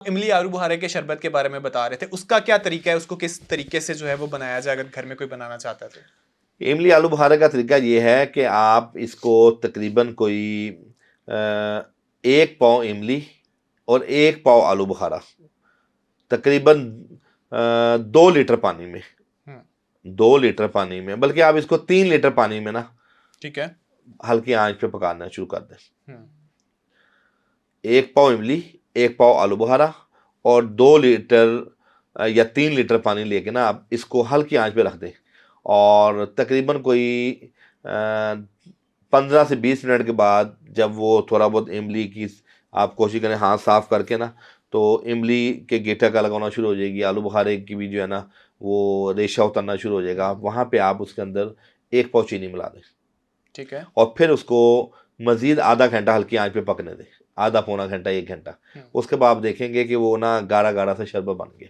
इमली आलू बुखारे के शरबत के बारे में बता रहे थे, उसका क्या तरीका है, उसको किस तरीके से जो है वो बनाया जाए अगर घर में कोई बनाना चाहता है तो? इमली आलू बुखारे का तरीका ये है कि आप इसको तकरीबन कोई 1 पाव इमली और 1 पाव आलू बुखारा तकरीबन 2 लीटर पानी में, 2 लीटर पानी में, बल्कि आप इसको 3 लीटर पानी में ना, ठीक है, हल्की आंच पे पकाना शुरू कर दें। 1 पाव इमली, 1 पाव आलू बुखारा और 2 लीटर या 3 लीटर पानी लेके ना आप इसको हल्की आंच पे रख दें और तकरीबन कोई 15 से 20 मिनट के बाद जब वो थोड़ा बहुत इमली की आप कोशिश करें हाथ साफ करके ना, तो इमली के गेटा का लगाना शुरू हो जाएगी, आलू बुखारे की भी जो है ना वो रेशा उतरना शुरू हो जाएगा। वहाँ पे आप उसके अंदर 1 पाव चीनी मिला दें, ठीक है, और फिर उसको मज़ीद आधा घंटा हल्की आंच पे पकने दें, आधा पौना घंटा 1 घंटा। उसके बाद आप देखेंगे कि वो ना गाढ़ा गाढ़ा सा शरबत बन गया,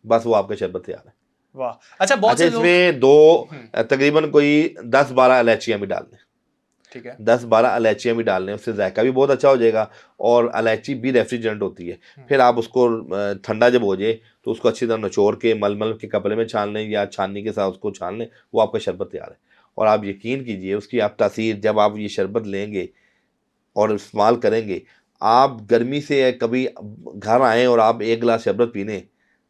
बस वो आपका शरबत तैयार है। वाह। अच्छा, बहुत से लोग इसमें तकरीबन कोई 10-12 इलायचियाँ भी डाल दें, ठीक है, 10-12 इलायचियाँ भी डाल लें, उससे जायका भी बहुत अच्छा हो जाएगा और इलायची भी रेफ्रिजरेंट होती है। फिर आप उसको ठंडा जब हो जाए तो उसको अच्छी तरह निचोड़ के मलमल के कपड़े में छान लें या छाननी के साथ उसको छान लें, वो आपका शरबत तैयार है। और आप यकीन कीजिए उसकी आप तासीर जब आप ये शरबत लेंगे और इस्तेमाल करेंगे, आप गर्मी से कभी घर आएँ और आप 1 गिलास शरबत पीने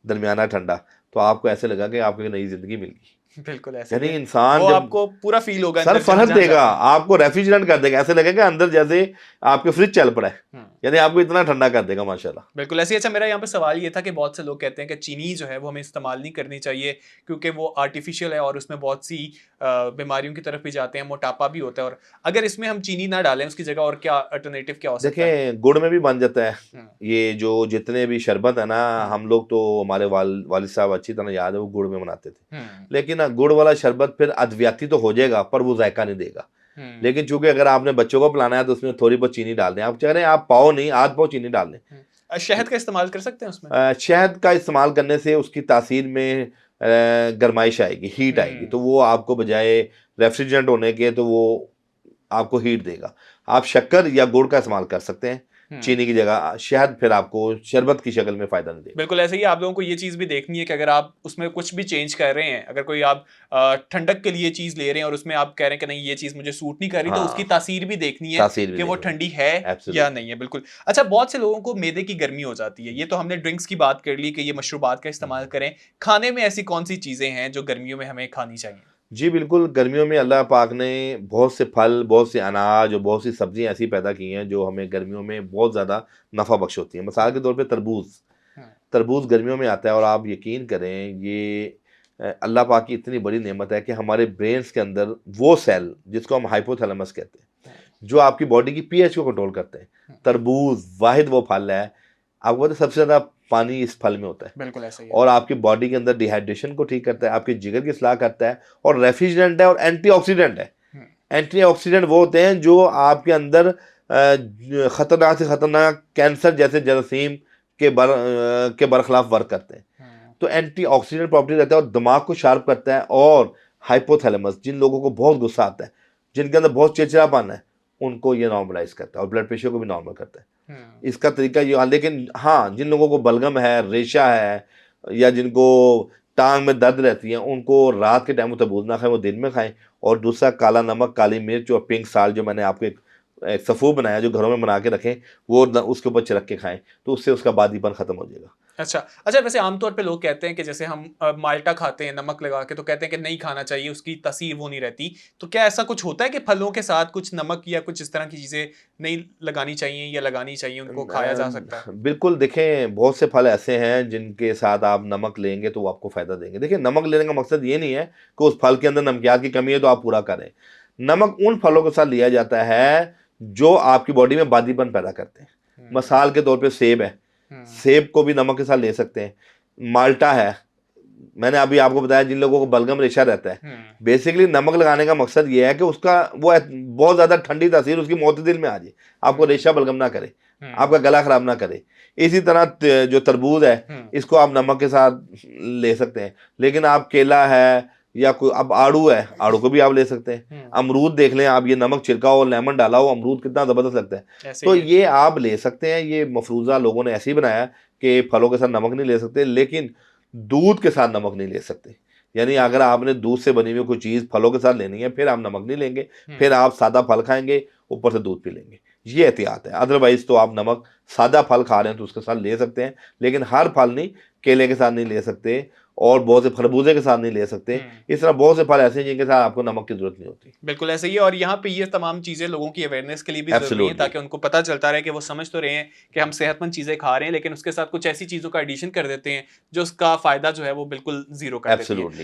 दरमियाना ठंडा, तो आपको ऐसे लगा कि आपको एक नई जिंदगी मिल गई। बिल्कुल ऐसे यानी ही है। इंसान वो जब आपको पूरा फील होगा सर अंदर जहां फर्क जहां देगा, जाते हैं। आपको रेफ्रिजरेंट कर देगा, ऐसे लगेगा अंदर जैसे आपके फ्रिज चल पड़ा है, यानी आपको इतना ठंडा कर देगा माशाल्लाह। बिल्कुल ऐसे ही। अच्छा, मेरा यहाँ पे सवाल ये था कि बहुत से लोग कहते हैं कि चीनी जो है वो हमें इस्तेमाल नहीं करनी चाहिए क्योंकि वो आर्टिफिशियल है और उसमें बहुत सी बीमारियों की तरफ भी जाते हैं, मोटापा भी होता है, और अगर इसमें हम चीनी ना डालें उसकी जगह और क्या अल्टरनेटिव क्या हो सकता है? देखें गुड़ में भी बन जाता है ये जो जितने भी शरबत है ना, हम लोग तो हमारे वालिद साहब अच्छी तरह याद है वो गुड़ में बनाते थे, लेकिन गुड़ वाला शरबत फिर अद्वियाती तो हो जाएगा पर वो जायका नहीं देगा। लेकिन चूंकि अगर आपने बच्चों को पिलाना है तो उसमें थोड़ी बहुत चीनी डाल दें, आप चाह रहे हैं आप पाव नहीं 1/2 पाव चीनी डाल दें। शहद का इस्तेमाल कर सकते हैं उसमें? शहद का इस्तेमाल करने से उसकी तासीर में गर्माइश आएगी, हीट आएगी, तो वो आपको बजाय रेफ्रिजरेंट होने के तो वो आपको हीट देगा। आप शक्कर या गुड़ का इस्तेमाल कर सकते हैं चीनी की जगह, शहद फिर आपको शरबत की शक्ल में फायदा नहीं देगा। बिल्कुल ऐसे ही आप लोगों को ये चीज़ भी देखनी है कि अगर आप उसमें कुछ भी चेंज कर रहे हैं, अगर कोई आप ठंडक के लिए चीज़ ले रहे हैं और उसमें आप कह रहे हैं कि नहीं ये चीज़ मुझे सूट नहीं कर रही, तो उसकी तासीर भी देखनी है कि वो ठंडी है या नहीं है। बिल्कुल। अच्छा, बहुत से लोगों को मैदे की गर्मी हो जाती है, ये तो हमने ड्रिंक्स की बात कर ली कि ये मशरूबात का इस्तेमाल करें, खाने में ऐसी कौन सी चीज़ें हैं जो गर्मियों में हमें खानी चाहिए? जी बिल्कुल, गर्मियों में अल्लाह पाक ने बहुत से फल, बहुत से अनाज और बहुत सी सब्जियां ऐसी पैदा की हैं जो हमें गर्मियों में बहुत ज़्यादा नफ़ा बख्श होती हैं। मिसाल के तौर पे तरबूज, तरबूज गर्मियों में आता है और आप यकीन करें ये अल्लाह पाक की इतनी बड़ी नेमत है कि हमारे ब्रेन्स के अंदर वो सेल जिसको हम हाइपोथैलेमस कहते हैं, जो आपकी बॉडी की पीएच को कंट्रोल करते हैं, तरबूज वाहिद वो फल है, आपको पता है सबसे ज़्यादा पानी इस फल में होता है। बिल्कुल ऐसे ही है। और आपकी बॉडी के अंदर डिहाइड्रेशन को ठीक करता है, आपके जिगर की इस्लाह करता है, और रेफ्रिजरेंट है और एंटीऑक्सीडेंट है। एंटीऑक्सीडेंट वो होते हैं जो आपके अंदर खतरनाक से खतरनाक कैंसर जैसे जरासीम के बरखिलाफ वर्क करते हैं। तो एंटीऑक्सीडेंट प्रॉपर्टी रहता है और दिमाग को शार्प करता है। और हाइपोथैलेमस, जिन लोगों को बहुत गुस्सा आता है, जिनके अंदर बहुत चिड़चिड़ापन है, उनको ये नॉर्मलाइज करता है और ब्लड प्रेशर को भी नॉर्मल करता है। इसका तरीका ये। लेकिन हाँ, जिन लोगों को बलगम है, रेशा है, या जिनको टांग में दर्द रहती है, उनको रात के टाइम में तरबूज ना खाएं, वो दिन में खाएं। और दूसरा काला नमक, काली मिर्च और पिंक साल्ट जो मैंने आपको एक सफ़ू बनाया जो घरों में बना के रखें, वो उसके ऊपर छिड़क के खाएं, तो उससे उसका बादीपन ख़त्म हो जाएगा। अच्छा अच्छा, वैसे आमतौर पे लोग कहते हैं कि जैसे हम माल्टा खाते हैं नमक लगा के, तो कहते हैं कि नहीं खाना चाहिए, उसकी तासीर वो नहीं रहती। तो क्या ऐसा कुछ होता है कि फलों के साथ कुछ नमक या कुछ इस तरह की चीज़ें नहीं लगानी चाहिए या लगानी चाहिए, उनको खाया जा सकता है? बिल्कुल, देखें बहुत से फल ऐसे हैं जिनके साथ आप नमक लेंगे तो वो आपको फ़ायदा देंगे। देखिए, नमक लेने का मकसद ये नहीं है कि उस फल के अंदर नमकियात की कमी है तो आप पूरा करें। नमक उन फलों के साथ लिया जाता है जो आपकी बॉडी में बादीपन पैदा करते हैं। मिसाल के तौर पे सेब है, सेब को भी नमक के साथ ले सकते हैं। माल्टा है, मैंने अभी आपको बताया जिन लोगों को बलगम रेशा रहता है, बेसिकली नमक लगाने का मकसद ये है कि उसका वो बहुत ज़्यादा ठंडी तासीर उसकी मोतदिल में आ जाए, आपको रेशा बलगम ना करे, आपका गला खराब ना करे। इसी तरह जो तरबूज है, इसको आप नमक के साथ ले सकते हैं। लेकिन आप केला है या कोई, अब आड़ू है, आड़ू को भी आप ले सकते हैं। अमरूद देख लें आप, ये नमक छिड़का और लेमन डाला हो अमरूद कितना ज़बरदस्त लगता है। तो ये आप ले सकते हैं। ये मफरूज़ा लोगों ने ऐसे ही बनाया कि फलों के साथ नमक नहीं ले सकते, लेकिन दूध के साथ नमक नहीं ले सकते। यानी अगर आपने दूध से बनी हुई कोई चीज़ फलों के साथ लेनी है, फिर आप नमक नहीं लेंगे, फिर आप सादा फल खाएंगे, ऊपर से दूध पी लेंगे। ये एहतियात है। अदरवाइज तो आप नमक सादा फल खा रहे हैं तो उसके साथ ले सकते हैं, लेकिन हर फल नहीं, केले के साथ नहीं ले सकते और बहुत से खरबूजे के साथ नहीं ले सकते। इस तरह बहुत से फल ऐसे हैं जिनके साथ आपको नमक की जरूरत नहीं होती। बिल्कुल ऐसे ही है। और यहाँ पे ये तमाम चीजें लोगों की अवेयरनेस के लिए भी जरूरी है, ताकि उनको पता चलता रहे कि वो समझ तो रहे हैं कि हम सेहतमंद चीजें खा रहे हैं, लेकिन उसके साथ कुछ ऐसी चीजों का एडिशन कर देते हैं जो उसका फायदा जो है वो बिल्कुल जीरो कर देती है।